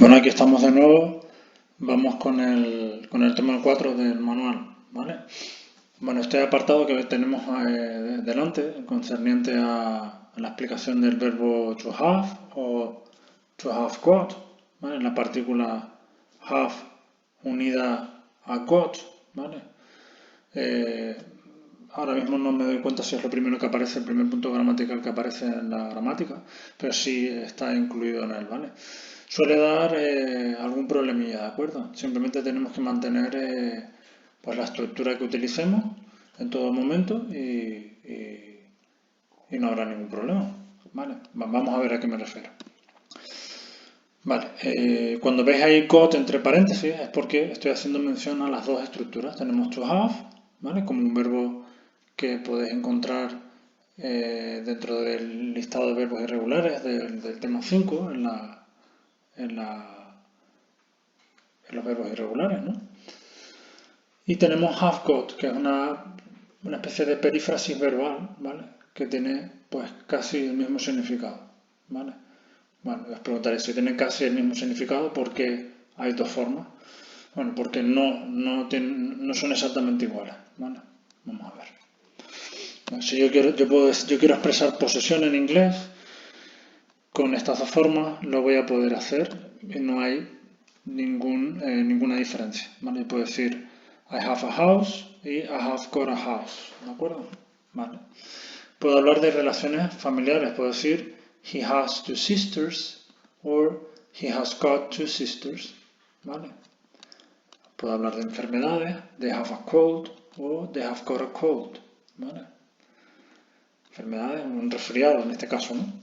Bueno, aquí estamos de nuevo. Vamos con el tema 4 del manual, ¿vale? Bueno, este apartado que tenemos delante, concerniente a la explicación del verbo to have o to have got, ¿vale? La partícula have unida a got, ¿vale? Ahora mismo no me doy cuenta si es lo primero que aparece, el primer punto gramatical que aparece en la gramática, pero sí está incluido en él, ¿vale? Suele dar algún problemilla, ¿de acuerdo? Simplemente tenemos que mantener pues la estructura que utilicemos en todo momento y no habrá ningún problema, ¿vale? Vamos a ver a qué me refiero. Vale, cuando veis ahí got entre paréntesis es porque estoy haciendo mención a las dos estructuras. Tenemos to have, ¿vale? Como un verbo que podéis encontrar dentro del listado de verbos irregulares del tema 5 en los verbos irregulares, ¿no? Y tenemos have got, que es una especie de perífrasis verbal, ¿vale? Que tiene pues casi el mismo significado, ¿vale? Bueno, os preguntaré si tiene casi el mismo significado porque hay dos formas. Bueno, porque no son exactamente iguales, ¿vale? Vamos a ver. Si yo quiero expresar posesión en inglés, con estas dos formas lo voy a poder hacer y no hay ninguna diferencia, ¿vale? Puedo decir I have a house y I have got a house, ¿de acuerdo? Vale. Puedo hablar de relaciones familiares, puedo decir he has two sisters or he has got two sisters, ¿vale? Puedo hablar de enfermedades, they have a cold o they have got a cold, ¿vale? Enfermedades, un resfriado en este caso, ¿no?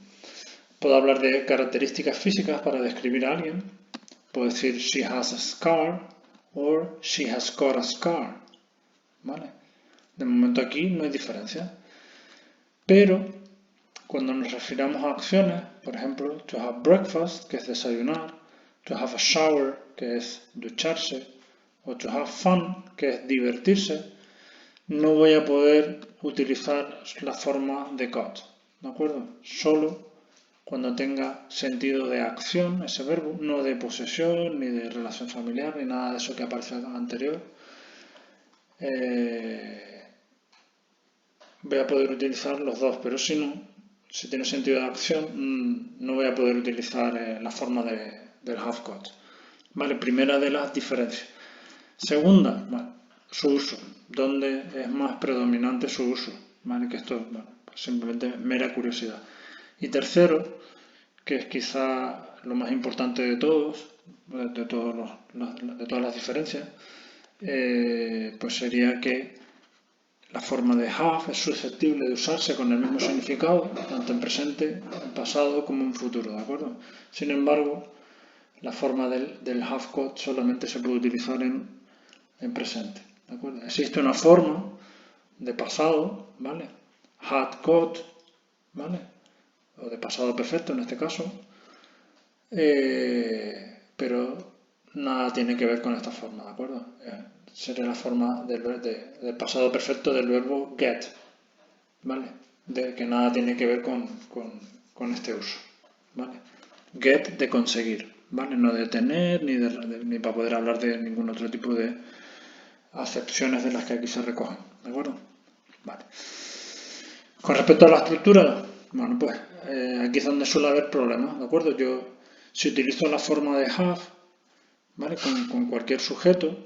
Puedo hablar de características físicas para describir a alguien. Puedo decir she has a scar or she has got a scar, ¿vale? De momento aquí no hay diferencia. Pero cuando nos refiramos a acciones, por ejemplo, to have breakfast, que es desayunar, to have a shower, que es ducharse, o to have fun, que es divertirse, no voy a poder utilizar la forma de got, ¿de acuerdo? Solo cuando tenga sentido de acción, ese verbo, no de posesión, ni de relación familiar, ni nada de eso que aparece anterior. Voy a poder utilizar los dos, pero si tiene sentido de acción, no voy a poder utilizar la forma del have got. Vale, primera de las diferencias. Segunda, vale, su uso. ¿Dónde es más predominante su uso? Vale, que esto pues simplemente mera curiosidad. Y tercero, que es quizá lo más importante de todos, de todas las diferencias, pues sería que la forma de have es susceptible de usarse con el mismo significado, tanto en presente, en pasado como en futuro, ¿de acuerdo? Sin embargo, la forma del have got solamente se puede utilizar en presente, ¿de acuerdo? Existe una forma de pasado, ¿vale? Had got, ¿vale? O de pasado perfecto en este caso, pero nada tiene que ver con esta forma, ¿de acuerdo? Sería la forma del pasado perfecto del verbo get, ¿vale? Que nada tiene que ver con este uso, ¿vale? Get de conseguir, ¿vale? No de tener ni para poder hablar de ningún otro tipo de acepciones de las que aquí se recogen, ¿de acuerdo? Vale. Con respecto a la estructura, bueno, pues aquí es donde suele haber problemas, ¿de acuerdo? Si utilizo la forma de have, ¿vale? Con cualquier sujeto,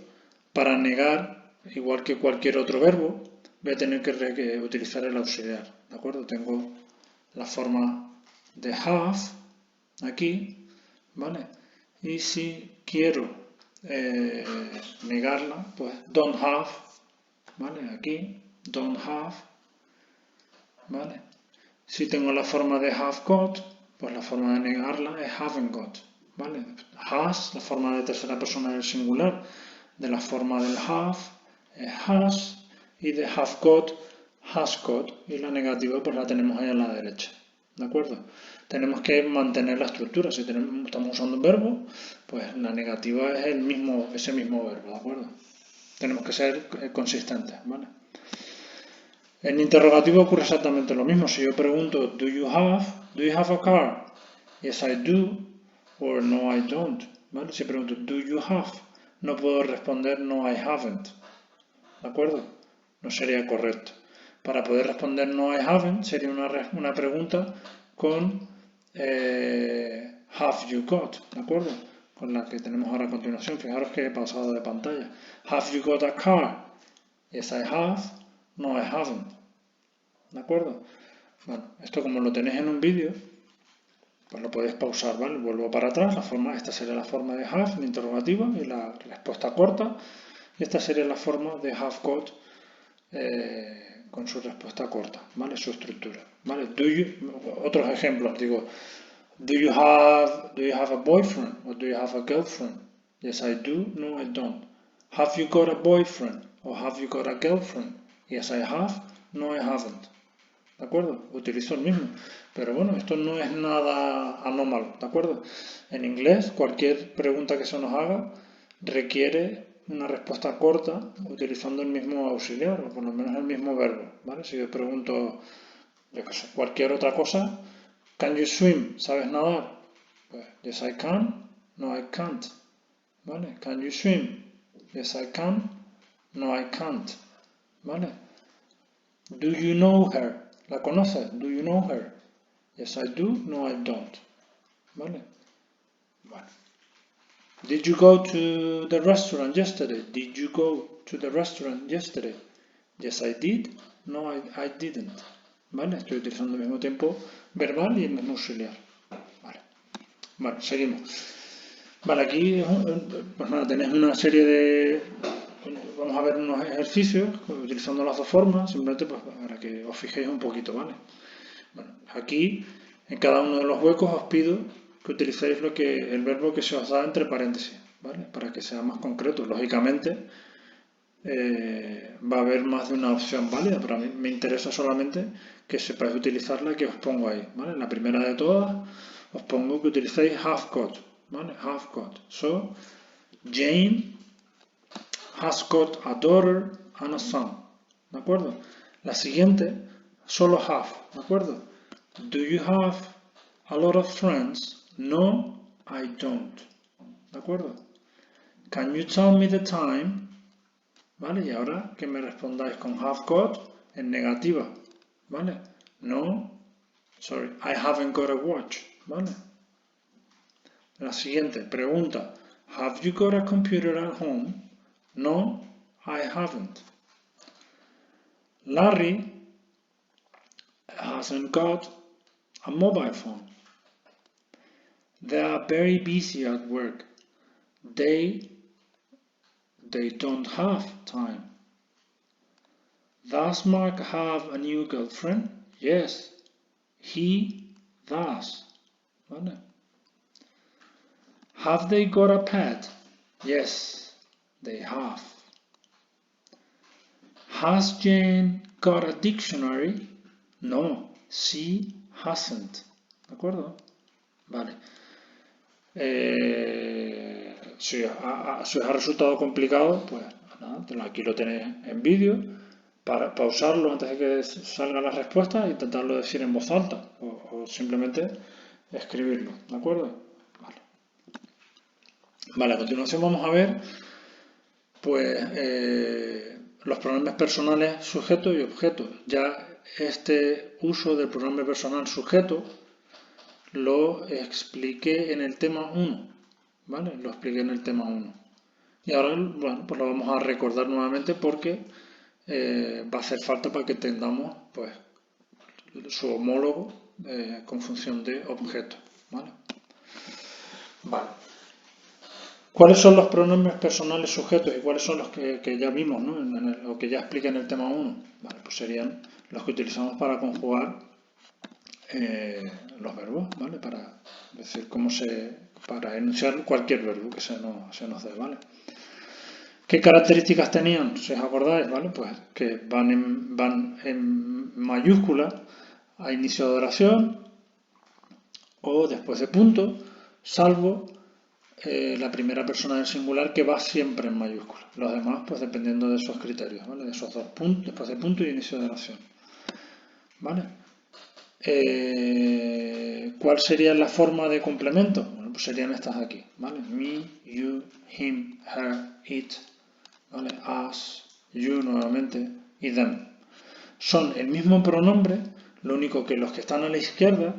para negar, igual que cualquier otro verbo, voy a tener que utilizar el auxiliar, ¿de acuerdo? Tengo la forma de have aquí, ¿vale? Y si quiero negarla, pues don't have, ¿vale? Aquí, don't have, ¿vale? Si tengo la forma de have got, pues la forma de negarla es haven't got, ¿vale? Has, la forma de tercera persona del singular de la forma del have es has y de have got, has got, y la negativa pues la tenemos ahí a la derecha, ¿de acuerdo? Tenemos que mantener la estructura. Si estamos usando un verbo, pues la negativa es ese mismo verbo, ¿de acuerdo? Tenemos que ser consistentes, ¿vale? En interrogativo ocurre exactamente lo mismo. Si yo pregunto, do you have a car? Yes, I do, or no, I don't, ¿vale? Si pregunto, do you have, no puedo responder no, I haven't, ¿de acuerdo? No sería correcto. Para poder responder no, I haven't, sería una pregunta con have you got, ¿de acuerdo? Con la que tenemos ahora a continuación. Fijaros que he pasado de pantalla. Have you got a car? Yes, I have. No, I haven't. ¿De acuerdo? Bueno, esto como lo tenéis en un vídeo, pues lo podéis pausar, ¿vale? Vuelvo para atrás. Esta sería la forma de have, mi interrogativa, y la respuesta corta. Y esta sería la forma de have got con su respuesta corta, ¿vale? Su estructura, ¿vale? Otros ejemplos, digo, do you have a boyfriend or do you have a girlfriend? Yes, I do. No, I don't. Have you got a boyfriend or have you got a girlfriend? Yes, I have. No, I haven't. ¿De acuerdo? Utilizo el mismo. Pero bueno, esto no es nada anómalo, ¿de acuerdo? En inglés, cualquier pregunta que se nos haga requiere una respuesta corta utilizando el mismo auxiliar, o por lo menos el mismo verbo, ¿vale? Si yo pregunto, yo qué sé, cualquier otra cosa, can you swim? ¿Sabes nadar? Pues, yes I can, no I can't, ¿vale? Can you swim? Yes I can, no I can't, ¿vale? Do you know her? ¿La conoces? Do you know her? Yes I do, no I don't, ¿vale? Bueno. Did you go to the restaurant yesterday? Did you go to the restaurant yesterday? Yes, I did. No, I didn't. ¿Vale? Estoy utilizando al mismo tiempo verbal y el mismo auxiliar. Vale. Vale, seguimos. Vale, aquí pues nada, tenéis una serie de... Vamos a ver unos ejercicios utilizando las dos formas, simplemente pues, para que os fijéis un poquito, ¿vale? Bueno, aquí en cada uno de los huecos os pido que utilicéis el verbo que se os da entre paréntesis, ¿vale? Para que sea más concreto. Lógicamente va a haber más de una opción válida, pero a mí me interesa solamente que sepáis utilizar la que os pongo ahí, ¿vale? La primera de todas os pongo que utilicéis have got, ¿vale? Have got. So, Jane has got a daughter and a son, ¿de acuerdo? La siguiente, solo have, ¿de acuerdo? Do you have a lot of friends? No, I don't. ¿De acuerdo? Can you tell me the time? ¿Vale? Y ahora que me respondáis con have got en negativa. ¿Vale? No, sorry, I haven't got a watch. ¿Vale? La siguiente pregunta. Have you got a computer at home? No, I haven't. Larry hasn't got a mobile phone. They are very busy at work. They don't have time. Does Mark have a new girlfriend? Yes, he does. ¿Vale? Have they got a pet? Yes, they have. Has Jane got a dictionary? No, she hasn't. ¿De acuerdo? Vale. Si os ha resultado complicado, pues nada, aquí lo tenéis en vídeo. Para pausarlo antes de que salga la respuesta e intentarlo decir en voz alta o simplemente escribirlo, ¿de acuerdo? Vale, a continuación vamos a ver pues los pronombres personales sujeto y objeto. Ya este uso del pronombre personal sujeto lo expliqué en el tema 1, ¿vale? Lo expliqué en el tema 1. Y ahora, bueno, pues lo vamos a recordar nuevamente porque va a hacer falta para que entendamos pues, su homólogo con función de objeto. ¿Vale? Vale. ¿Cuáles son los pronombres personales sujetos y cuáles son los que ya vimos, ¿no? O que ya expliqué en el tema 1? Vale, pues serían los que utilizamos para conjugar los verbos, ¿vale? Para decir para enunciar cualquier verbo que se nos dé, ¿vale? ¿Qué características tenían? Si os acordáis, ¿vale? Pues que van en mayúscula a inicio de oración o después de punto, salvo la primera persona del singular que va siempre en mayúscula. Los demás, pues dependiendo de esos criterios, ¿vale? De esos dos puntos, después de punto y inicio de oración. ¿Vale? ¿Cuál sería la forma de complemento? Bueno, pues serían estas de aquí, ¿vale? Me, you, him, her, it, ¿vale? Us, you nuevamente y them. Son el mismo pronombre, lo único que los que están a la izquierda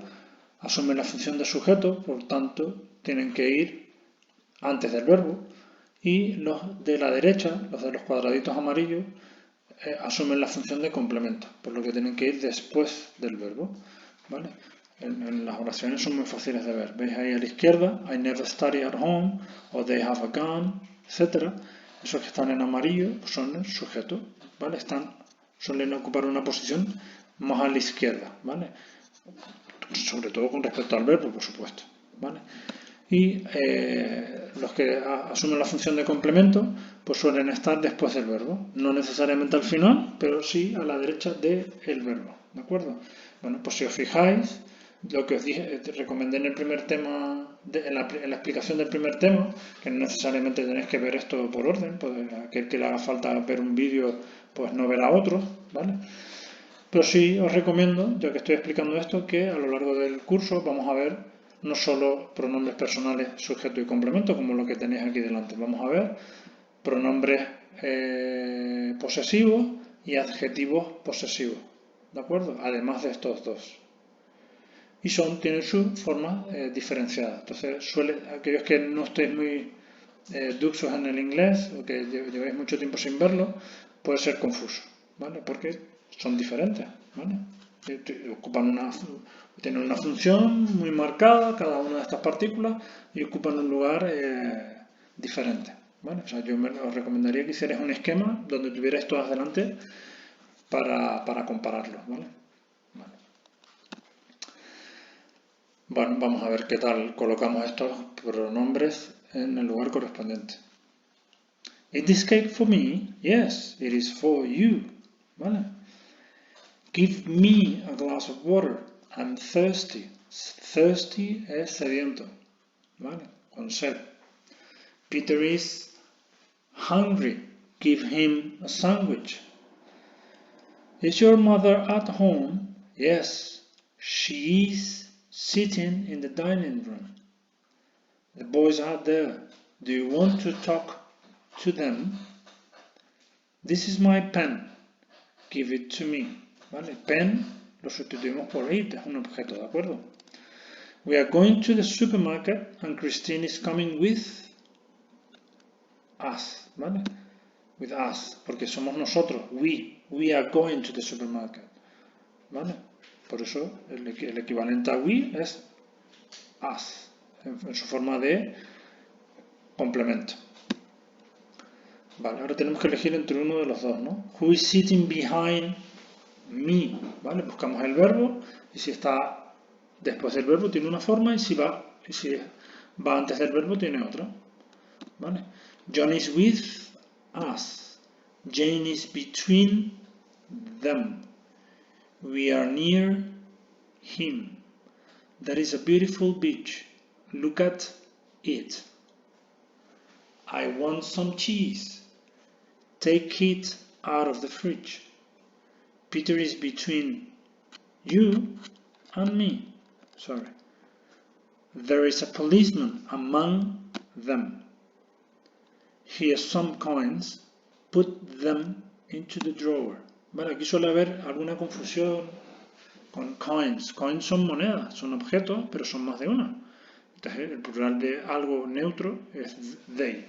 asumen la función de sujeto, por tanto tienen que ir antes del verbo, y los de la derecha, los de los cuadraditos amarillos, asumen la función de complemento, por lo que tienen que ir después del verbo, ¿vale? En las oraciones son muy fáciles de ver. ¿Veis ahí a la izquierda? I never study at home, o they have a gun, etc. Esos que están en amarillo son el sujeto, ¿vale? Suelen ocupar una posición más a la izquierda, ¿vale? Sobre todo con respecto al verbo, por supuesto, ¿vale? Y los que asumen la función de complemento pues suelen estar después del verbo, no necesariamente al final, pero sí a la derecha del verbo, ¿de acuerdo? Bueno, pues si os fijáis, lo que os dije, te recomendé en el primer tema, en la explicación del primer tema, que no necesariamente tenéis que ver esto por orden, pues aquel que le haga falta ver un vídeo, pues no verá otro, ¿vale? Pero sí os recomiendo, ya que estoy explicando esto, que a lo largo del curso vamos a ver no solo pronombres personales, sujeto y complemento, como lo que tenéis aquí delante. Vamos a ver pronombres posesivos y adjetivos posesivos, ¿de acuerdo? Además de estos dos. Y tienen su forma diferenciada. Entonces, aquellos que no estéis muy duxos en el inglés o que llevéis mucho tiempo sin verlo, puede ser confuso, ¿vale? Porque son diferentes, ¿vale? Tienen una función muy marcada, cada una de estas partículas, y ocupan un lugar diferente, ¿vale? O sea, yo os recomendaría que hicierais un esquema donde tuvierais todas delante para compararlos, ¿vale? Bueno, vamos a ver qué tal colocamos estos pronombres en el lugar correspondiente. Is this cake for me? Yes, it is for you, ¿vale? Give me a glass of water. I'm thirsty. Thirsty es sediento, ¿vale? Con sed. Peter is hungry. Give him a sandwich. Is your mother at home? Yes, she is sitting in the dining room. The boys are there. Do you want to talk to them? This is my pen. Give it to me. ¿Vale? Pen lo sustituimos por it, es un objeto, ¿de acuerdo? We are going to the supermarket and Christine is coming with us, ¿vale? With us, porque somos nosotros, we are going to the supermarket, ¿vale? Por eso el equivalente a we es us, en su forma de complemento. Vale, ahora tenemos que elegir entre uno de los dos, ¿no? Who is sitting behind me, ¿vale? Buscamos el verbo y si está después del verbo tiene una forma y si va antes del verbo tiene otra, ¿vale? John is with us. Jane is between them. We are near him. There is a beautiful beach. Look at it. I want some cheese. Take it out of the fridge. Peter is between you and me. Sorry. There is a policeman among them. Here's some coins. Put them into the drawer. Vale, aquí suele haber alguna confusión con coins. Coins son monedas, son objetos, pero son más de una. Entonces, el plural de algo neutro es they.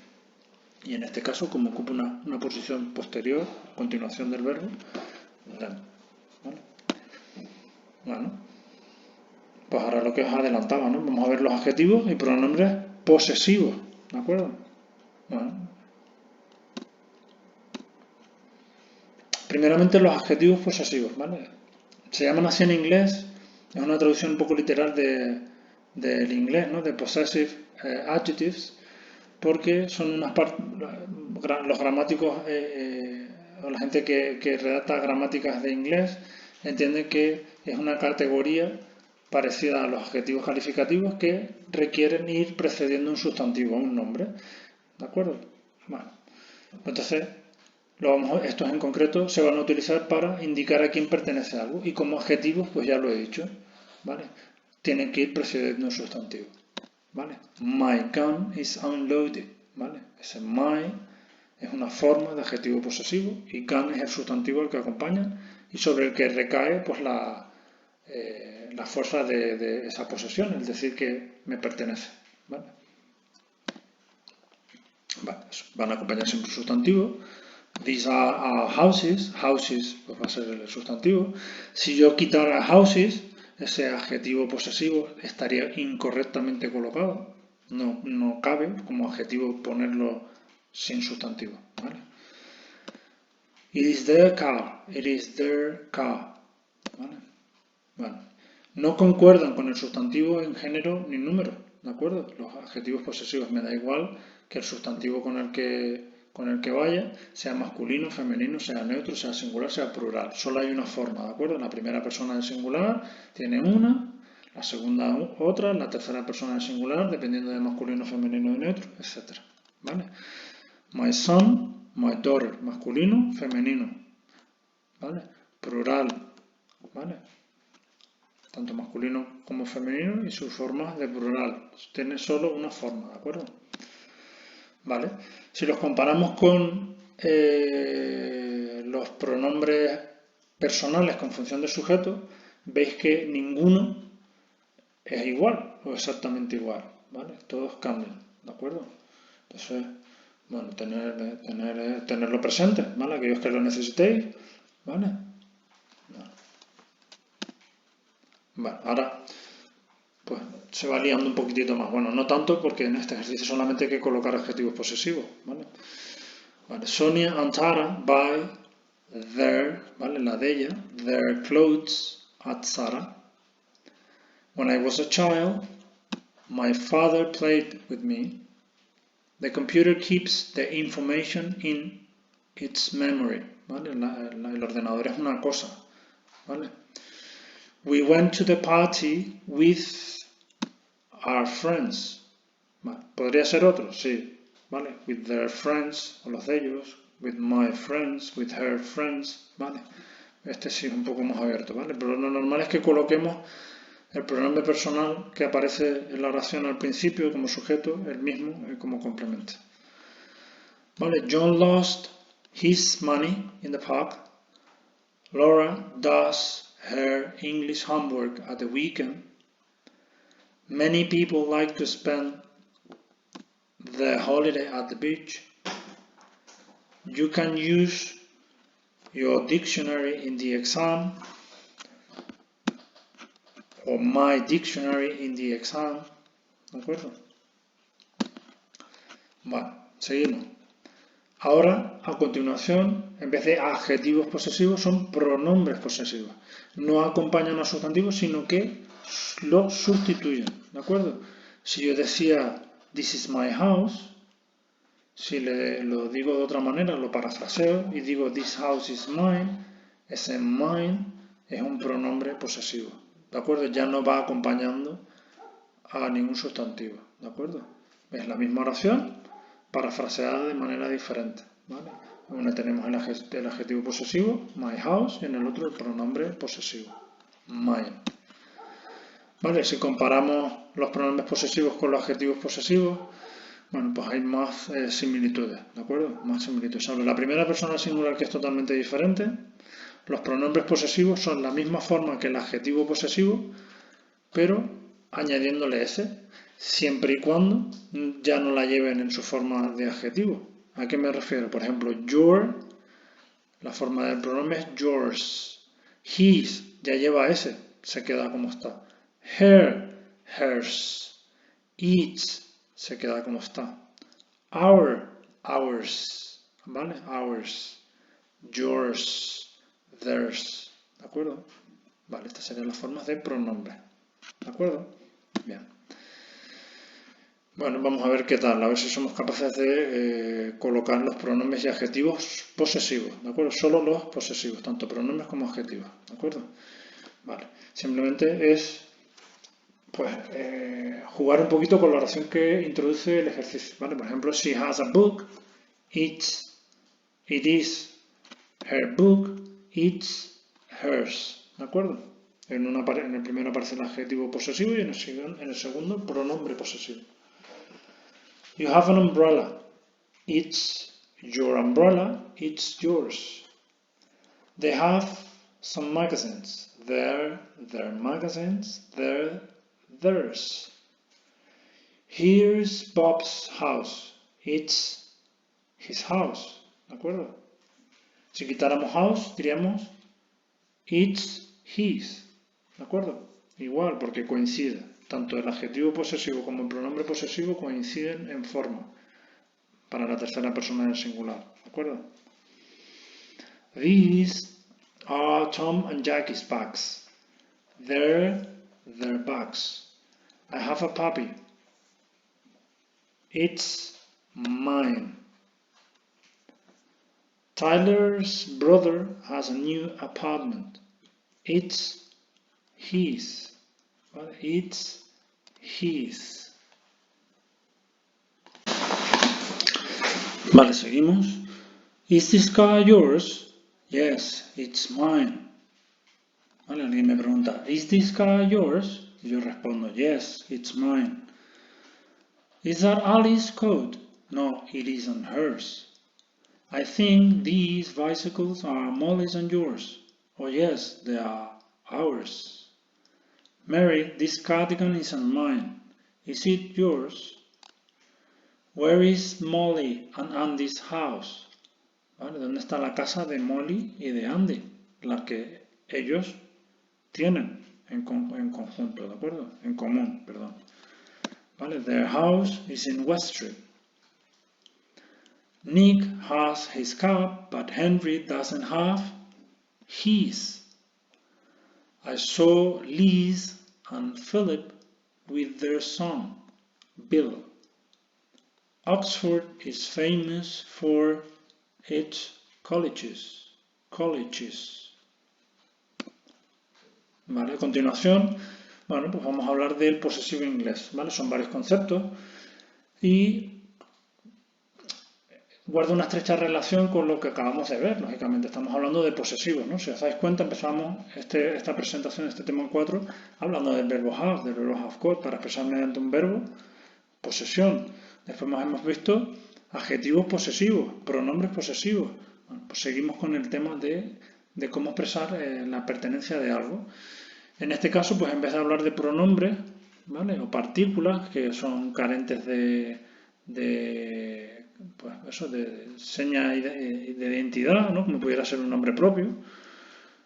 Y en este caso, como ocupa una posición posterior, continuación del verbo, them. ¿Vale? Bueno, pues ahora lo que os adelantaba, ¿no? Vamos a ver los adjetivos y pronombres posesivos, ¿de acuerdo? Bueno. Primeramente los adjetivos posesivos, ¿vale? Se llaman así en inglés, es una traducción un poco literal del inglés, ¿no? De possessive adjectives, porque son los gramáticos o la gente que redacta gramáticas de inglés entienden que es una categoría parecida a los adjetivos calificativos que requieren ir precediendo un sustantivo, un nombre, ¿de acuerdo? Bueno, entonces estos en concreto se van a utilizar para indicar a quién pertenece algo y como adjetivos, pues ya lo he dicho, ¿vale? Tienen que ir precediendo un sustantivo, ¿vale? My gun is unloaded, ¿vale? Ese my es una forma de adjetivo posesivo y gun es el sustantivo al que acompaña y sobre el que recae pues la fuerza de esa posesión, es decir, que me pertenece, ¿vale? Vale, van a acompañar siempre un sustantivo. These are our houses. Houses pues va a ser el sustantivo. Si yo quitara houses, ese adjetivo posesivo estaría incorrectamente colocado. No cabe como adjetivo ponerlo sin sustantivo, ¿vale? It is their car. It is their car, ¿vale? Bueno, no concuerdan con el sustantivo en género ni número, ¿de acuerdo? Los adjetivos posesivos me da igual que el sustantivo con el que vaya sea masculino, femenino, sea neutro, sea singular, sea plural. Solo hay una forma, ¿de acuerdo? La primera persona del singular tiene una, la segunda otra, la tercera persona del singular, dependiendo de masculino, femenino y neutro, etc. ¿Vale? My son, my daughter, masculino, femenino, ¿vale? Plural, ¿vale? Tanto masculino como femenino y sus formas de plural. Tiene solo una forma, ¿de acuerdo? Vale. Si los comparamos con los pronombres personales con función de sujeto, veis que ninguno es igual o exactamente igual, ¿vale? Todos cambian, ¿de acuerdo? Entonces, bueno, tenerlo presente, ¿vale? Aquellos que lo necesitéis, ¿vale? Bueno, ahora pues se va liando un poquitito más. Bueno, no tanto porque en este ejercicio solamente hay que colocar adjetivos posesivos, ¿vale? Vale, Sonia and Tara buy their, ¿vale? La de ella, their clothes at Zara. When I was a child, my father played with me. The computer keeps the information in its memory, ¿vale? El ordenador es una cosa, ¿vale? We went to the party with our friends. Vale. ¿Podría ser otro? Sí. ¿Vale? With their friends, o los de ellos. With my friends, with her friends. ¿Vale? Este sí es un poco más abierto, ¿vale? Pero lo normal es que coloquemos el pronombre personal que aparece en la oración al principio como sujeto, el mismo como complemento. ¿Vale? John lost his money in the park. Laura does her English homework at the weekend. Many people like to spend the holiday at the beach. You can use your dictionary in the exam, or my dictionary in the exam. ¿De acuerdo? Vale, seguimos. Ahora, a continuación, en vez de adjetivos posesivos, son pronombres posesivos. No acompañan a sustantivos, sino que lo sustituyen. ¿De acuerdo? Si yo decía, this is my house, si lo digo de otra manera, lo parafraseo y digo, this house is mine, ese mine es un pronombre posesivo. ¿De acuerdo? Ya no va acompañando a ningún sustantivo. ¿De acuerdo? Es la misma oración, parafraseada de manera diferente, ¿vale? En una tenemos el adjetivo posesivo, my house, y en el otro el pronombre posesivo, mine. ¿Vale? Si comparamos los pronombres posesivos con los adjetivos posesivos, bueno, pues hay más similitudes, ¿de acuerdo? Más similitudes. Sobre la primera persona singular, que es totalmente diferente, los pronombres posesivos son la misma forma que el adjetivo posesivo, pero añadiéndole s, siempre y cuando ya no la lleven en su forma de adjetivo. ¿A qué me refiero? Por ejemplo, your, la forma del pronombre es yours. His, ya lleva s, se queda como está. Her, hers. Its, se queda como está. Our, ours. ¿Vale? Ours. Yours, theirs. ¿De acuerdo? Vale, estas serían las formas de pronombre. ¿De acuerdo? Bien. Bueno, vamos a ver qué tal, a ver si somos capaces de colocar los pronombres y adjetivos posesivos, ¿de acuerdo? Solo los posesivos, tanto pronombres como adjetivos, ¿de acuerdo? Vale, simplemente es pues jugar un poquito con la oración que introduce el ejercicio, ¿vale? Por ejemplo, she has a book, it is her book, it's hers, ¿de acuerdo? En el primero aparece el adjetivo posesivo y en el segundo pronombre posesivo. You have an umbrella. It's your umbrella. It's yours. They have some magazines. They're their magazines. They're theirs. Here's Bob's house. It's his house. ¿De acuerdo? Si quitáramos house, diríamos it's his. ¿De acuerdo? Igual, porque coincide. Tanto el adjetivo posesivo como el pronombre posesivo coinciden en forma para la tercera persona del singular. ¿De acuerdo? These are Tom and Jackie's bags. They're their bags. I have a puppy. It's mine. Tyler's brother has a new apartment. It's his. It's his. Vale, seguimos. Is this car yours? Yes, it's mine. Vale, alguien me pregunta, ¿Is this car yours? Y yo respondo, yes, it's mine. Is that Alice's coat? No, it isn't hers. I think these bicycles are Molly's and yours. Oh yes, they are ours. Mary, this cardigan isn't mine. Is it yours? Where is Molly and Andy's house? ¿Vale? ¿Dónde está la casa de Molly y de Andy? La que ellos tienen en conjunto, ¿de acuerdo? En común, perdón. ¿Vale? Their house is in West Street. Nick has his car, but Henry doesn't have his. I saw Liz and Philip with their son, Bill. Oxford is famous for its colleges. Vale, a continuación, bueno, pues vamos a hablar del posesivo inglés, ¿vale? Son varios conceptos y guarda una estrecha relación con lo que acabamos de ver, lógicamente. Estamos hablando de posesivos, ¿no? Si os dais cuenta, empezamos esta presentación, este tema 4, hablando del verbo have got, para expresar mediante un verbo, posesión. Después hemos visto adjetivos posesivos, pronombres posesivos. Bueno, pues seguimos con el tema de cómo expresar la pertenencia de algo. En este caso, pues en vez de hablar de pronombres, ¿vale? O partículas que son carentes de seña de identidad, ¿no? Como pudiera ser un nombre propio,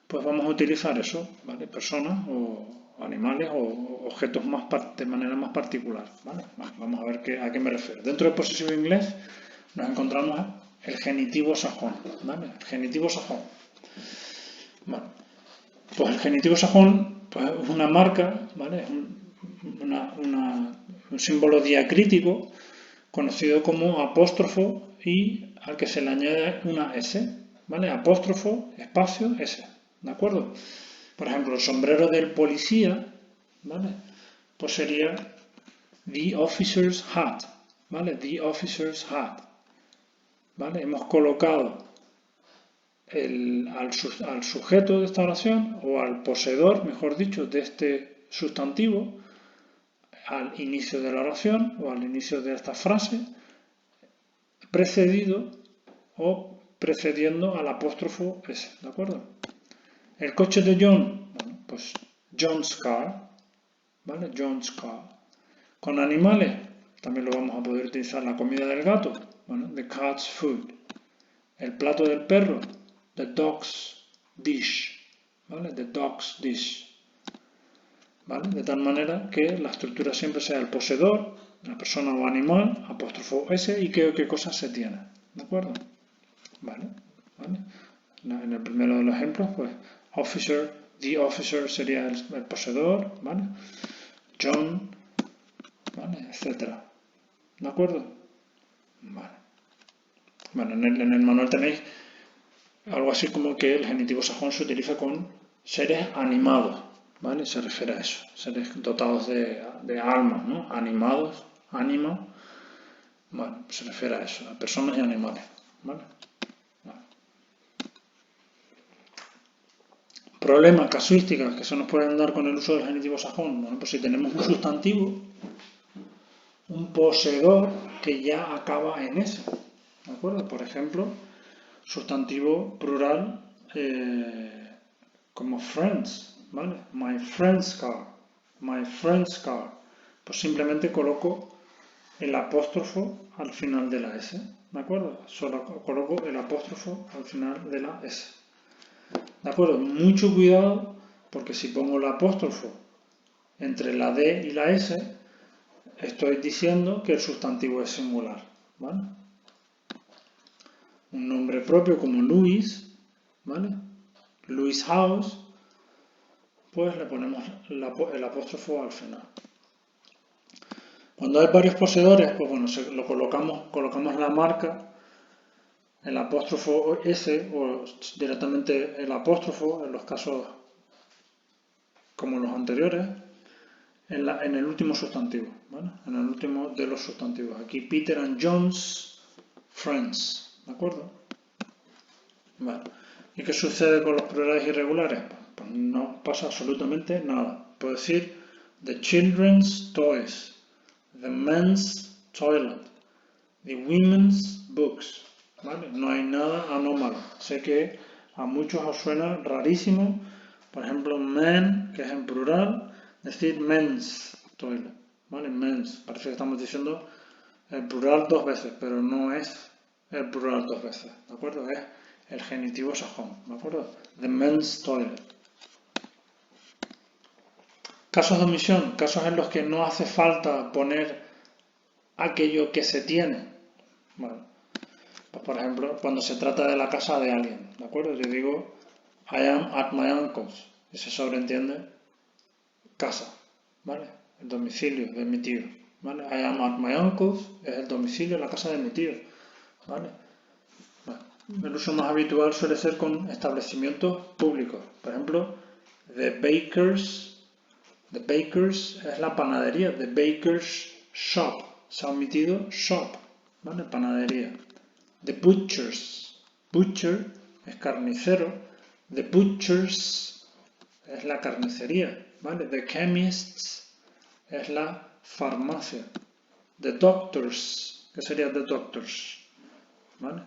pues vamos a utilizar eso, ¿vale? Personas o animales o objetos de manera más particular, ¿vale? Vamos a ver a qué me refiero. Dentro del posesivo inglés nos encontramos el genitivo sajón, ¿vale? El genitivo sajón. Bueno, pues el genitivo sajón pues, es una marca, ¿vale? Un símbolo diacrítico conocido como apóstrofo y al que se le añade una S, ¿vale? Apóstrofo, espacio, S, ¿de acuerdo? Por ejemplo, el sombrero del policía, ¿vale? Pues sería the officer's hat, ¿vale? The officer's hat, ¿vale? Hemos colocado al sujeto de esta oración o al poseedor, mejor dicho, de este sustantivo al inicio de la oración o al inicio de esta frase, precedido o precediendo al apóstrofo S, ¿de acuerdo? El coche de John, bueno, pues John's car, ¿vale? John's car. Con animales, también lo vamos a poder utilizar la comida del gato, bueno, the cat's food. El plato del perro, the dog's dish, ¿vale? The dog's dish. ¿Vale? De tal manera que la estructura siempre sea el poseedor, la persona o animal, apóstrofo S y qué cosas se tiene. ¿De acuerdo? ¿Vale? ¿Vale? En el primero de los ejemplos, pues, officer, the officer sería el poseedor, ¿vale? John, ¿vale? Etcétera. ¿De acuerdo? Vale. Bueno, en el manual tenéis algo así como que el genitivo sajón se utiliza con seres animados. ¿Vale? Se refiere a eso, seres dotados de alma, ¿no? Animados, ánima, bueno, se refiere a eso, a personas y animales, ¿vale? Problemas, casuísticas que se nos pueden dar con el uso del genitivo sajón. Bueno, pues si tenemos un sustantivo, un poseedor que ya acaba en S. ¿De acuerdo? Por ejemplo, sustantivo plural como friends, ¿vale? My friend's car, my friend's car. Pues simplemente coloco el apóstrofo al final de la S, ¿de acuerdo? Solo coloco el apóstrofo al final de la S. ¿De acuerdo? Mucho cuidado, porque si pongo el apóstrofo entre la D y la S, estoy diciendo que el sustantivo es singular, ¿vale? Un nombre propio como Louis, ¿vale? Louis House, pues le ponemos el apóstrofo al final. Cuando hay varios poseedores, pues bueno, lo colocamos la marca, el apóstrofo S o directamente el apóstrofo en los casos como los anteriores, en el último sustantivo, ¿vale? En el último de los sustantivos. Aquí Peter and John's friends, ¿de acuerdo? Vale. ¿Y qué sucede con los plurales irregulares? Pues no pasa absolutamente nada. Puedo decir the children's toys, the men's toilet, the women's books, ¿vale? No hay nada anómalo. Sé que a muchos os suena rarísimo, por ejemplo, men, que es en plural, decir men's toilet, ¿vale? Men's, parece que estamos diciendo el plural dos veces, pero no es el plural dos veces, ¿de acuerdo? Es el genitivo sajón, ¿de acuerdo? The men's toilet. Casos de omisión, casos en los que no hace falta poner aquello que se tiene. Bueno, pues por ejemplo, cuando se trata de la casa de alguien, ¿de acuerdo? Yo digo, I am at my uncle's, y se sobreentiende casa, ¿vale? El domicilio de mi tío, ¿vale? I am at my uncle's es el domicilio, la casa de mi tío, ¿vale? El uso más habitual suele ser con establecimientos públicos. Por ejemplo, the baker's es la panadería, the baker's shop. Se ha omitido shop, ¿vale? Panadería. The butcher es carnicero. The butcher's es la carnicería, ¿vale? The chemist's es la farmacia. The doctor's, ¿qué sería the doctor's? ¿Vale?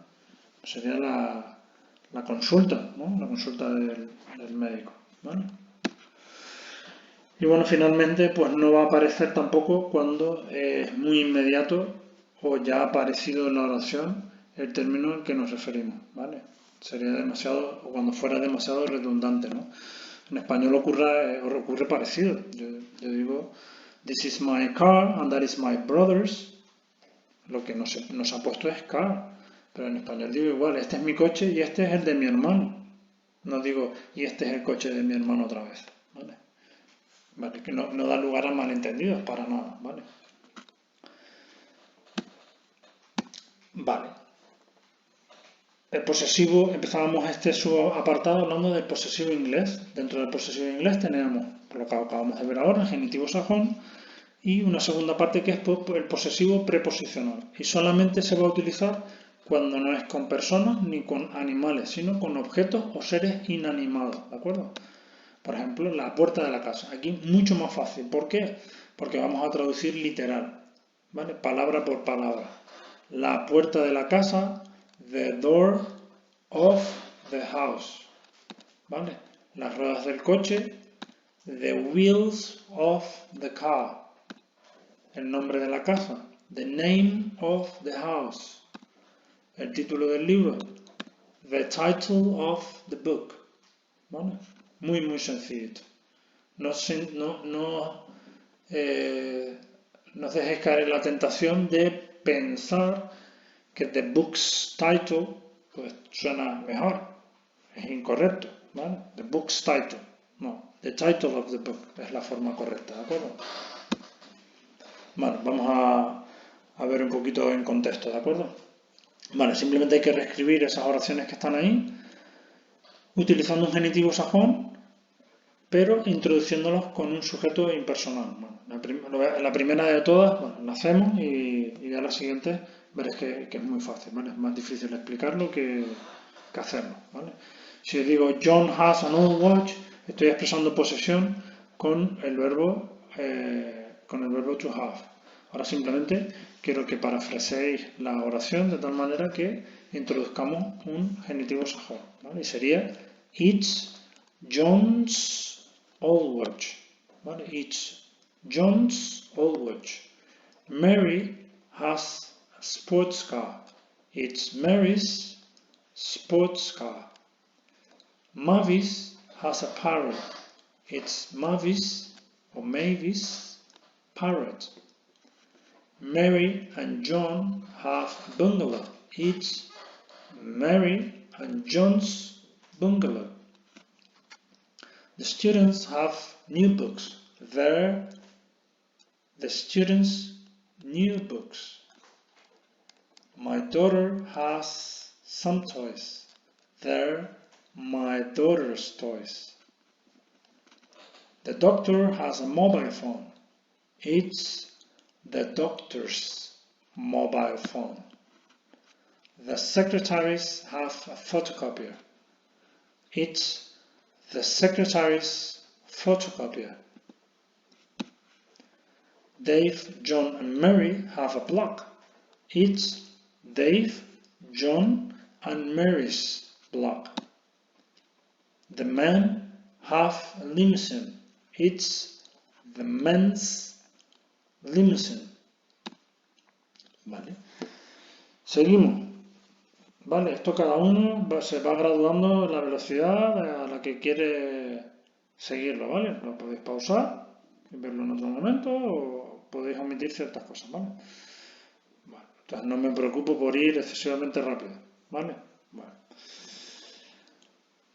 Sería la consulta, ¿no? La consulta del médico, ¿vale? Y bueno, finalmente, pues no va a aparecer tampoco cuando es muy inmediato o ya ha aparecido en la oración el término al que nos referimos, ¿vale? Sería demasiado, o cuando fuera demasiado redundante, ¿no? En español ocurre parecido. Yo digo, this is my car and that is my brother's. Lo que nos ha puesto es car. Pero en español digo igual, este es mi coche y este es el de mi hermano. No digo, y este es el coche de mi hermano otra vez, ¿vale? ¿Vale? Que no da lugar a malentendidos para nada, ¿vale? Vale. El posesivo, empezábamos este subapartado hablando del posesivo inglés. Dentro del posesivo inglés tenemos lo que acabamos de ver ahora, el genitivo sajón, y una segunda parte que es el posesivo preposicional. Y solamente se va a utilizar cuando no es con personas ni con animales, sino con objetos o seres inanimados, ¿de acuerdo? Por ejemplo, la puerta de la casa. Aquí mucho más fácil. ¿Por qué? Porque vamos a traducir literal, ¿vale? Palabra por palabra. La puerta de la casa, the door of the house, ¿vale? Las ruedas del coche, the wheels of the car. El nombre de la casa, the name of the house. El título del libro, the title of the book, ¿vale? Muy, muy sencillito. No os dejéis caer en la tentación de pensar que the book's title pues suena mejor. Es incorrecto, ¿vale? The book's title. No, the title of the book es la forma correcta, ¿de acuerdo? Vale, vamos a ver un poquito en contexto, ¿de acuerdo? Vale, simplemente hay que reescribir esas oraciones que están ahí utilizando un genitivo sajón, pero introduciéndolos con un sujeto impersonal. Bueno, la primera de todas, bueno, la hacemos y ya la siguiente veréis que es muy fácil, ¿vale? Es más difícil explicarlo que hacerlo, ¿vale? Si digo John has an old watch, estoy expresando posesión con el verbo to have. Ahora simplemente quiero que parafraseéis la oración de tal manera que introduzcamos un genitivo sajón, ¿vale? Y sería It's John's old watch, ¿vale? It's John's old watch. Mary has a sports car. It's Mary's sports car. Mavis has a parrot. It's Mavis or Mavis parrot. Mary and John have a bungalow. It's Mary and John's bungalow. The students have new books. They're the students' new books. My daughter has some toys. They're my daughter's toys. The doctor has a mobile phone. It's the doctor's mobile phone. The secretaries have a photocopier. It's the secretary's photocopier. Dave, John and Mary have a blog. It's Dave, John and Mary's blog. The men have a limousine. It's the men's limousine. ¿Vale? Seguimos. ¿Vale? Esto cada uno se va graduando la velocidad a la que quiere seguirlo, ¿vale? Lo podéis pausar y verlo en otro momento o podéis omitir ciertas cosas, ¿vale? Vale. Entonces no me preocupo por ir excesivamente rápido, ¿vale?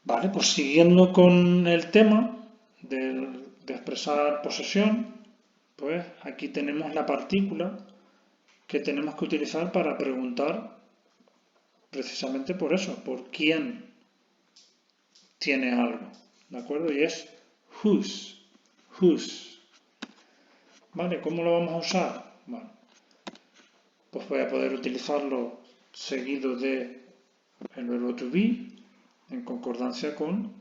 Vale, pues siguiendo con el tema de expresar posesión, pues aquí tenemos la partícula que tenemos que utilizar para preguntar precisamente por eso, por quién tiene algo, ¿de acuerdo? Y es whose. ¿Vale? ¿Cómo lo vamos a usar? Bueno, pues voy a poder utilizarlo seguido de el verbo to be en concordancia con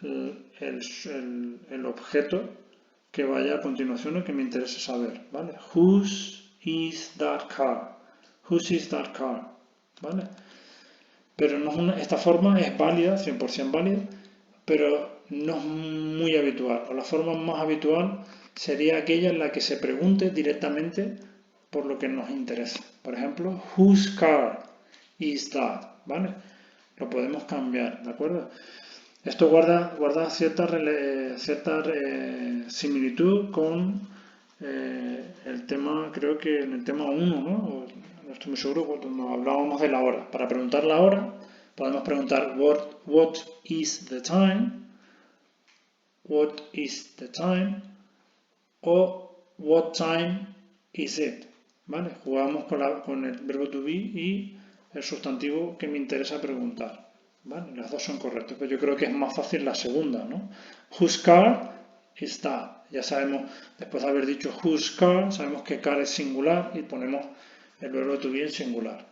el objeto que vaya a continuación o que me interese saber, ¿vale? Whose is that car? Whose is that car? ¿Vale? Pero no esta forma es válida, 100% válida, pero no es muy habitual. O la forma más habitual sería aquella en la que se pregunte directamente por lo que nos interesa. Por ejemplo, whose car is that? ¿Vale? Lo podemos cambiar, ¿de acuerdo? Esto guarda cierta similitud con el tema, creo que en el tema 1, ¿no? No estoy muy seguro, cuando hablábamos de la hora. Para preguntar la hora, podemos preguntar what is the time? What is the time? O what time is it? ¿Vale? Jugamos con el verbo to be y el sustantivo que me interesa preguntar. ¿Vale? Las dos son correctas, pero yo creo que es más fácil la segunda, ¿no? Whose car is that? Ya sabemos, después de haber dicho whose car, sabemos que car es singular y ponemos el verbo to be en singular,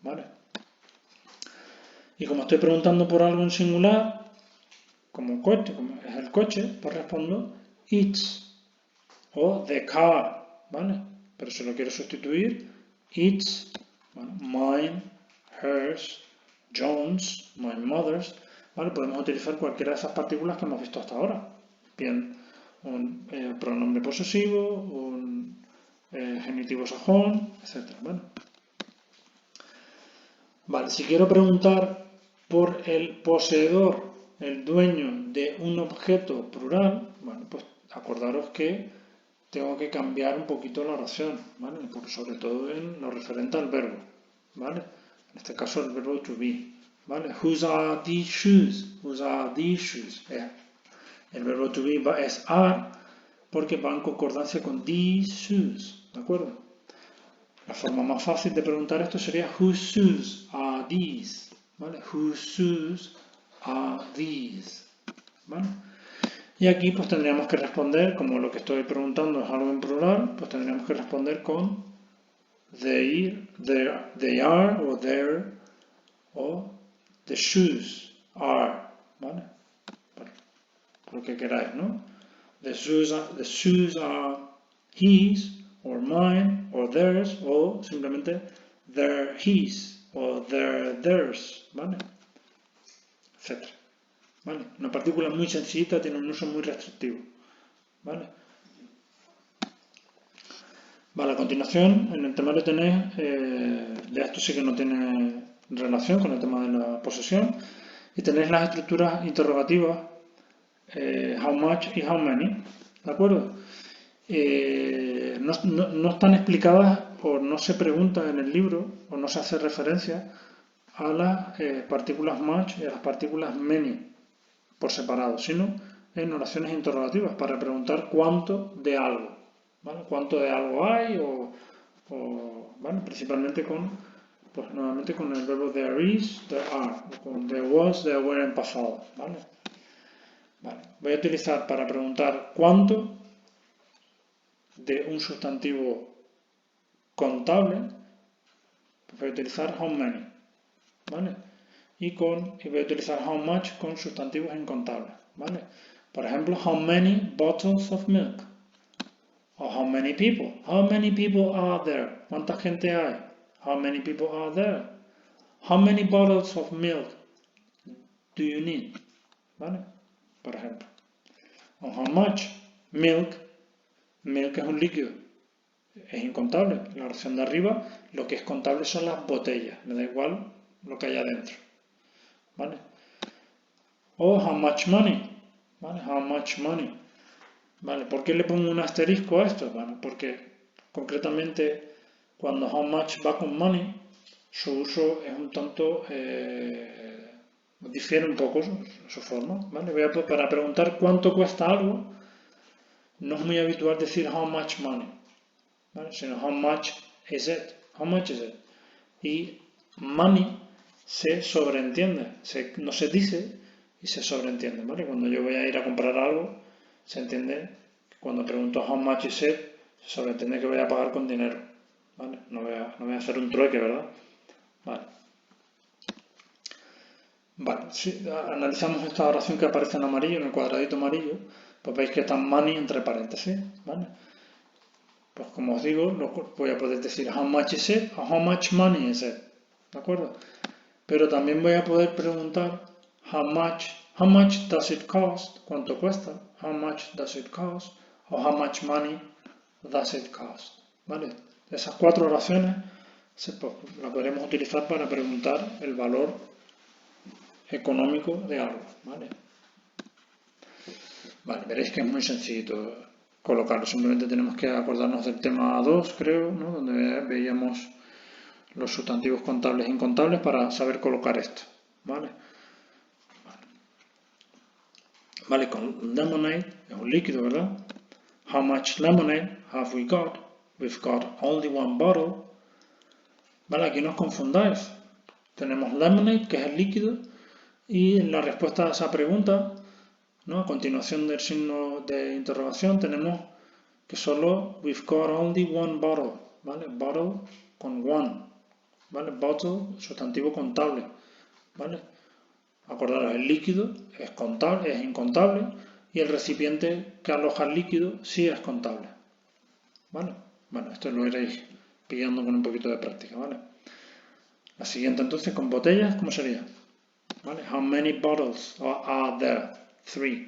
¿vale? Y como estoy preguntando por algo en singular, como coche, como es el coche, pues respondo it's o the car, ¿vale? Pero si lo quiero sustituir, it's, bueno, mine, hers, John's, my mother's, ¿vale? Podemos utilizar cualquiera de esas partículas que hemos visto hasta ahora. Bien, un pronombre posesivo, un genitivo sajón, etc. Vale, si quiero preguntar por el poseedor, el dueño de un objeto plural, bueno, pues acordaros que tengo que cambiar un poquito la oración, ¿vale? Sobre todo en lo referente al verbo, ¿vale? En este caso el verbo to be, ¿vale? Whose are these shoes? Whose are these shoes? El verbo to be es are porque va en concordancia con these shoes, ¿de acuerdo? La forma más fácil de preguntar esto sería whose shoes are these? ¿Vale? Whose shoes are these? ¿Vale? Y aquí pues tendríamos que responder, como lo que estoy preguntando es algo en plural, pues tendríamos que responder con they are o their o the shoes, are, ¿vale? Por lo que queráis, ¿no? The shoes are his, or mine, or theirs, o simplemente they're his, o they're theirs, ¿vale? Etcétera. ¿Vale? Una partícula muy sencillita tiene un uso muy restrictivo, ¿vale? Vale, a continuación, en el temario tenéis, ya esto sí que no tiene relación con el tema de la posesión, y tenéis las estructuras interrogativas, how much y how many, ¿de acuerdo? No están explicadas o no se pregunta en el libro o no se hace referencia a las partículas much y a las partículas many por separado, sino en oraciones interrogativas para preguntar cuánto de algo, ¿vale? Cuánto de algo hay ¿vale? Principalmente pues nuevamente con el verbo there is, there are, o con there was, there were en pasado, ¿vale? Vale. Voy a utilizar para preguntar cuánto de un sustantivo contable, pues voy a utilizar how many, ¿vale? Y voy a utilizar how much con sustantivos incontables, ¿vale? Por ejemplo, how many bottles of milk, o how many people. How many people are there? ¿Cuánta gente hay? How many people are there? How many bottles of milk do you need? ¿Vale? Por ejemplo. O how much milk. Milk es un líquido. Es incontable. La oración de arriba, lo que es contable son las botellas. Me da igual lo que hay adentro. ¿Vale? O how much money. ¿Vale? How much money. ¿Vale? ¿Por qué le pongo un asterisco a esto? Bueno, porque concretamente cuando how much va con money, su uso es un tanto, difiere un poco su forma. ¿Vale? Para preguntar cuánto cuesta algo, no es muy habitual decir how much money, ¿vale? Sino how much is it. How much is it. Y money se sobreentiende, no se dice y se sobreentiende. ¿Vale? Cuando yo voy a ir a comprar algo, se entiende que cuando pregunto how much is it, se sobreentiende que voy a pagar con dinero, ¿vale? No voy a hacer un trueque, ¿verdad? Vale, si analizamos esta oración que aparece en amarillo, en el cuadradito amarillo, pues veis que está money entre paréntesis, ¿vale? Pues como os digo, voy a poder decir how much is it o how much money is it, ¿de acuerdo? Pero también voy a poder preguntar how much does it cost, cuánto cuesta, how much does it cost, o how much money does it cost, ¿vale? Esas cuatro oraciones las podremos utilizar para preguntar el valor económico de algo, ¿vale? Vale, veréis que es muy sencillo colocarlo, simplemente tenemos que acordarnos del tema 2, creo, ¿no? Donde veíamos los sustantivos contables e incontables para saber colocar esto, ¿vale? Vale, con lemonade es un líquido, ¿verdad? How much lemonade have we got? We've got only one bottle. Vale, aquí no os confundáis. Tenemos lemonade, que es el líquido, y en la respuesta a esa pregunta, ¿no? A continuación del signo de interrogación, tenemos que solo we've got only one bottle, ¿vale? Bottle con one, ¿vale? Bottle, sustantivo contable, ¿vale? Acordaros, el líquido es contable, es incontable, y el recipiente que aloja el líquido sí es contable, ¿vale? Bueno, esto lo iréis pillando con un poquito de práctica, ¿vale? La siguiente entonces, con botellas, ¿cómo sería? ¿Vale? How many bottles are there? 3.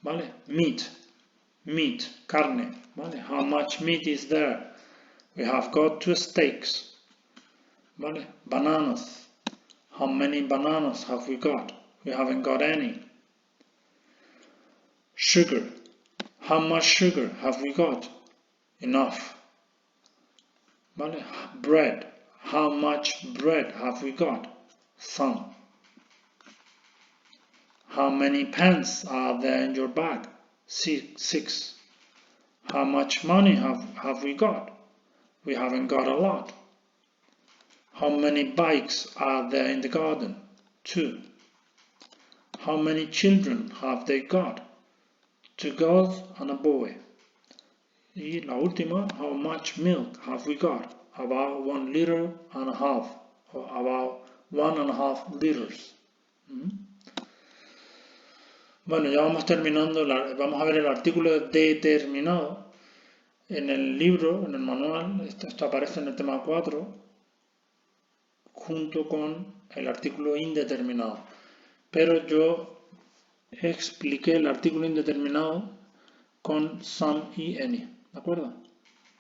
¿Vale? Meat, carne, ¿vale? How much meat is there? We have got 2 steaks, ¿vale? Bananas. How many bananas have we got? We haven't got any. Sugar. How much sugar have we got? Enough. ¿Vale? Bread. How much bread have we got? Some. How many pens are there in your bag? 6. How much money have we got? We haven't got a lot. How many bikes are there in the garden? 2. How many children have they got? 2 girls and a boy. Y la última, how much milk have we got? About 1 liter and a half, or about 1.5 liters. Bueno, ya vamos terminando, vamos a ver el artículo determinado en el libro, en el manual. Esto aparece en el tema 4 junto con el artículo indeterminado. Pero yo expliqué el artículo indeterminado con some y any, ¿de acuerdo?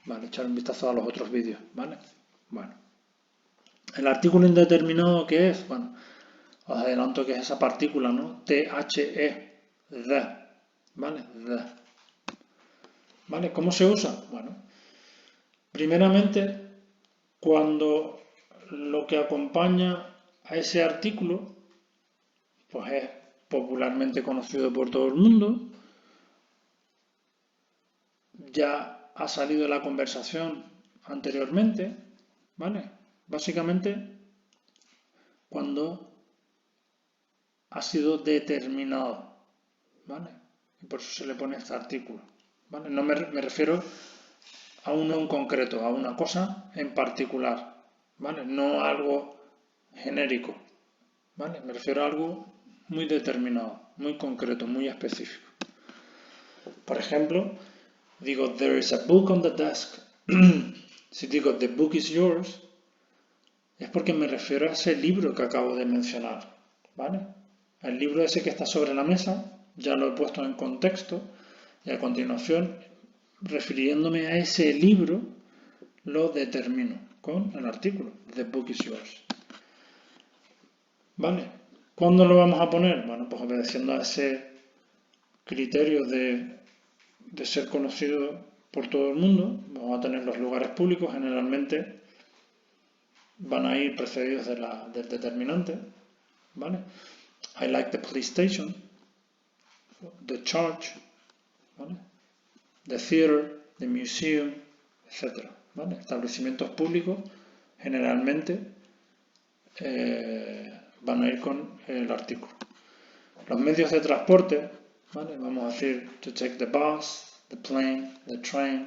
Vale, echar un vistazo a los otros vídeos, ¿vale? Bueno, el artículo indeterminado, ¿qué es? Bueno, os adelanto que es esa partícula, ¿no? THE, the, ¿vale? The. ¿Vale? ¿Cómo se usa? Bueno, primeramente, cuando lo que acompaña a ese artículo, pues es popularmente conocido por todo el mundo, ya ha salido la conversación anteriormente, ¿vale? Básicamente, cuando ha sido determinado, ¿vale? Y por eso se le pone este artículo, ¿vale? No me refiero a uno en concreto, a una cosa en particular, ¿vale? No a algo genérico, ¿vale? Me refiero a algo muy determinado, muy concreto, muy específico. Por ejemplo, digo, there is a book on the desk. Si digo, the book is yours, es porque me refiero a ese libro que acabo de mencionar, ¿vale? El libro ese que está sobre la mesa, ya lo he puesto en contexto, y a continuación, refiriéndome a ese libro, lo determino con el artículo, the book is yours. ¿Vale? ¿Cuándo lo vamos a poner? Bueno, pues obedeciendo a ese criterio de ser conocido por todo el mundo, vamos a tener los lugares públicos, generalmente van a ir precedidos del determinante, ¿vale? I like the police station, the church, ¿vale? The theater, the museum, etc. ¿Vale? Establecimientos públicos generalmente van a ir con el artículo. Los medios de transporte, ¿vale? Vamos a decir to take the bus, the plane, the train.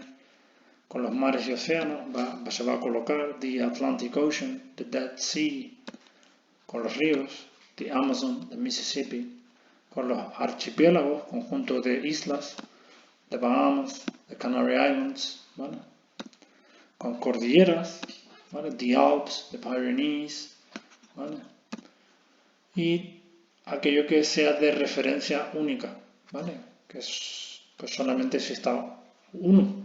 Con los mares y océanos se va a colocar the Atlantic Ocean, the Dead Sea. Con los ríos, the Amazon, the Mississippi. Con los archipiélagos, conjunto de islas, the Bahamas, the Canary Islands, ¿vale? Con cordilleras, ¿vale? The Alps, the Pyrenees, ¿vale? Y aquello que sea de referencia única, ¿vale? Que pues solamente exista uno,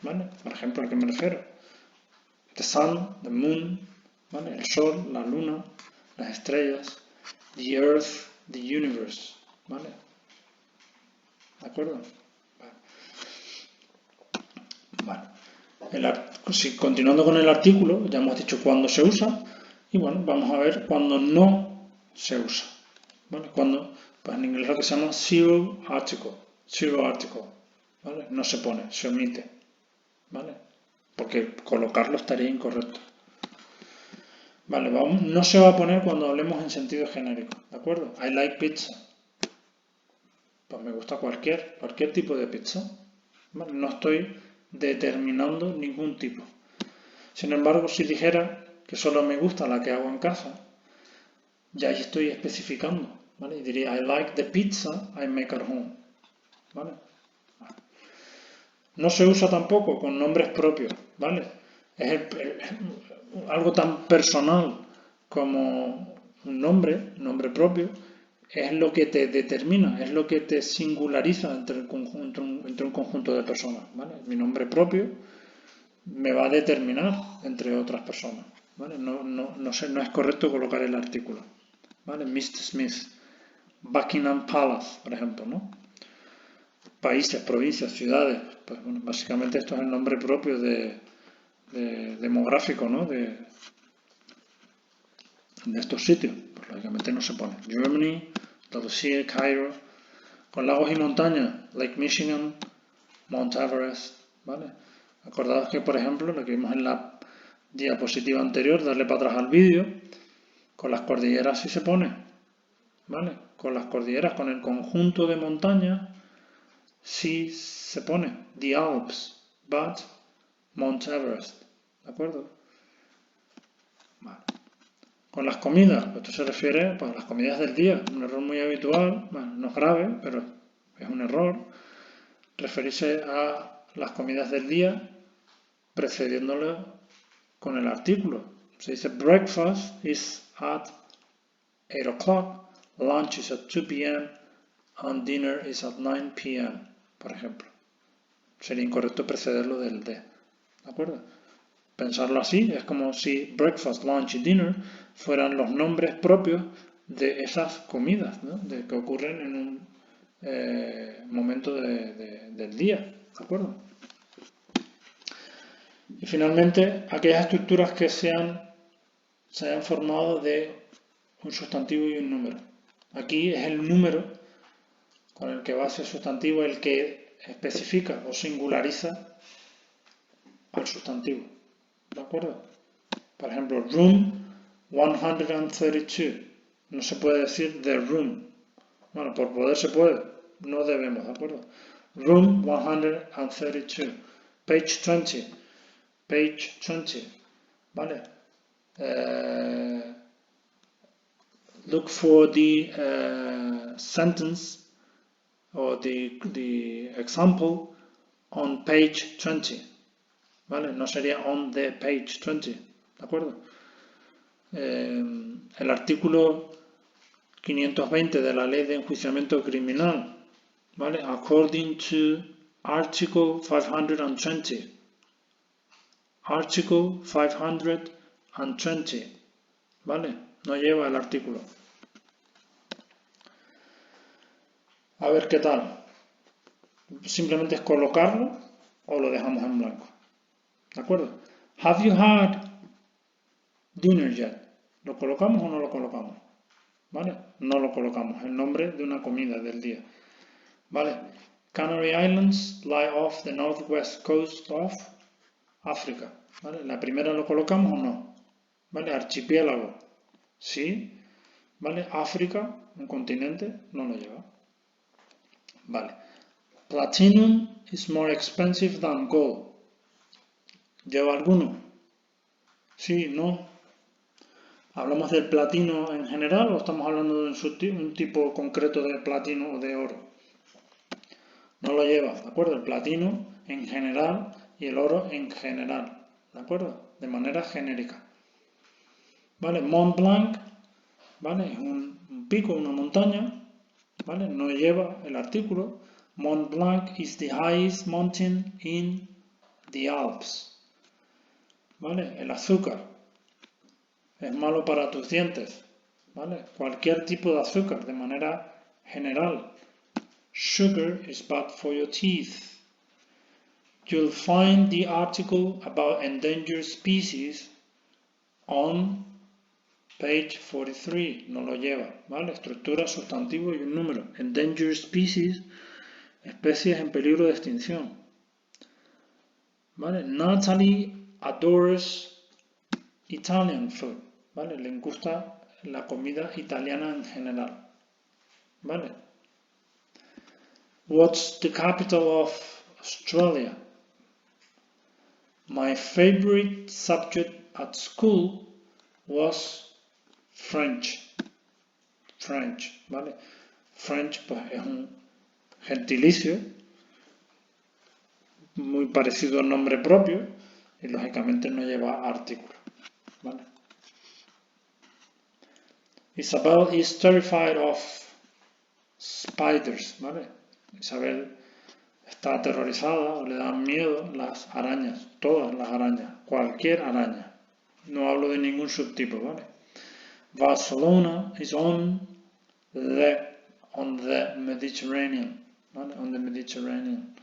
¿vale? Por ejemplo, ¿a qué me refiero? The sun, the moon, ¿vale? El sol, la luna, las estrellas, the earth, the universe, ¿vale? ¿De acuerdo? Vale. Continuando con el artículo, ya hemos dicho cuándo se usa y bueno, vamos a ver cuándo no se usa. ¿Vale? Cuando, pues en inglés lo que se llama zero article, ¿vale? No se pone, se omite, ¿vale? Porque colocarlo estaría incorrecto. Vale, no se va a poner cuando hablemos en sentido genérico, ¿de acuerdo? I like pizza. Pues me gusta cualquier tipo de pizza. ¿Vale? No estoy determinando ningún tipo. Sin embargo, si dijera que solo me gusta la que hago en casa, ya estoy especificando, ¿vale? Y diría, I like the pizza I make at home, ¿vale? No se usa tampoco con nombres propios, ¿vale? Es algo tan personal como un nombre propio, es lo que te determina, es lo que te singulariza entre un conjunto de personas, ¿vale? Mi nombre propio me va a determinar entre otras personas, ¿vale? No es correcto colocar el artículo, ¿vale? Mr. Smith, Buckingham Palace, por ejemplo, ¿no? Países, provincias, ciudades, pues bueno, básicamente esto es el nombre propio demográfico, ¿no? De estos sitios, pues lógicamente no se pone. Germany, Andalucía, Cairo, con lagos y montañas, Lake Michigan, Mount Everest, ¿vale? Acordaos que, por ejemplo, lo que vimos en la diapositiva anterior, darle para atrás al vídeo, con las cordilleras sí se pone, ¿vale? Con las cordilleras, con el conjunto de montañas, sí se pone the Alps, but Mount Everest, ¿de acuerdo? Vale. Con las comidas, esto se refiere pues, a las comidas del día, un error muy habitual, bueno, no es grave, pero es un error, referirse a las comidas del día precediéndolo con el artículo. Se dice breakfast is at 8 o'clock, lunch is at 2 p.m. and dinner is at 9 p.m., por ejemplo. Sería incorrecto precederlo del de. ¿De acuerdo? Pensarlo así es como si breakfast, lunch y dinner fueran los nombres propios de esas comidas, ¿no? Que ocurren en un momento del día. ¿De acuerdo? Y finalmente, aquellas estructuras que se hayan formado de un sustantivo y un número. Aquí es el número con el que va ese sustantivo el que especifica o singulariza al sustantivo. ¿De acuerdo? Por ejemplo, room 132. No se puede decir the room. Bueno, por poder se puede. No debemos, ¿de acuerdo? Room 132. Page 20. Page 20. ¿Vale? Look for the sentence or the example on page 20. ¿Vale? No sería on the page 20. ¿De acuerdo? El artículo 520 de la Ley de Enjuiciamiento Criminal, ¿vale? According to Article 520. Article 520, ¿vale? No lleva el artículo. A ver qué tal. Simplemente es colocarlo o lo dejamos en blanco. ¿De acuerdo? Have you had dinner yet? ¿Lo colocamos o no lo colocamos? ¿Vale? No lo colocamos. El nombre de una comida del día. ¿Vale? Canary Islands lie off the northwest coast of África. ¿Vale? ¿La primera lo colocamos o no? ¿Vale? Archipiélago. Sí. ¿Vale? África, un continente, no lo lleva. Vale. Platinum is more expensive than gold. ¿Lleva alguno? Sí, no. ¿Hablamos del platino en general o estamos hablando de un tipo concreto de platino o de oro? No lo lleva, ¿de acuerdo? El platino en general y el oro en general, ¿de acuerdo? De manera genérica. ¿Vale? Mont Blanc, ¿vale? Es un pico, una montaña, ¿vale? No lleva el artículo. Mont Blanc is the highest mountain in the Alps. ¿Vale? El azúcar es malo para tus dientes, ¿vale? Cualquier tipo de azúcar, de manera general. Sugar is bad for your teeth. You'll find the article about endangered species on page 43. No lo lleva, ¿vale? Estructura, sustantivo y un número. Endangered species, especies en peligro de extinción. ¿Vale? Natalie adores Italian food, ¿vale? Le gusta la comida italiana en general, ¿vale? What's the capital of Australia? My favorite subject at school was French. French, ¿vale? French pues es un gentilicio muy parecido al nombre propio y lógicamente no lleva artículo, ¿vale? Isabel is terrified of spiders, ¿vale? Isabel está aterrorizada o le dan miedo las arañas, todas las arañas, cualquier araña. No hablo de ningún subtipo, ¿vale? Barcelona is on the Mediterranean, ¿vale? On the Mediterranean.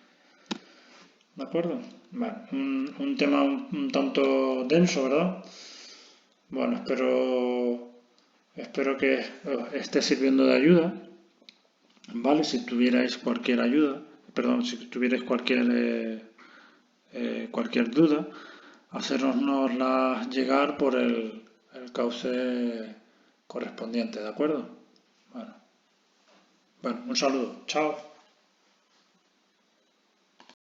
¿De acuerdo? Vale, un tema un tanto denso, ¿verdad? Bueno, espero que esté sirviendo de ayuda, ¿vale? Si tuvierais cualquier ayuda, si tuvierais cualquier duda, hacérnosla llegar por el cauce correspondiente, ¿de acuerdo? Bueno, un saludo, chao.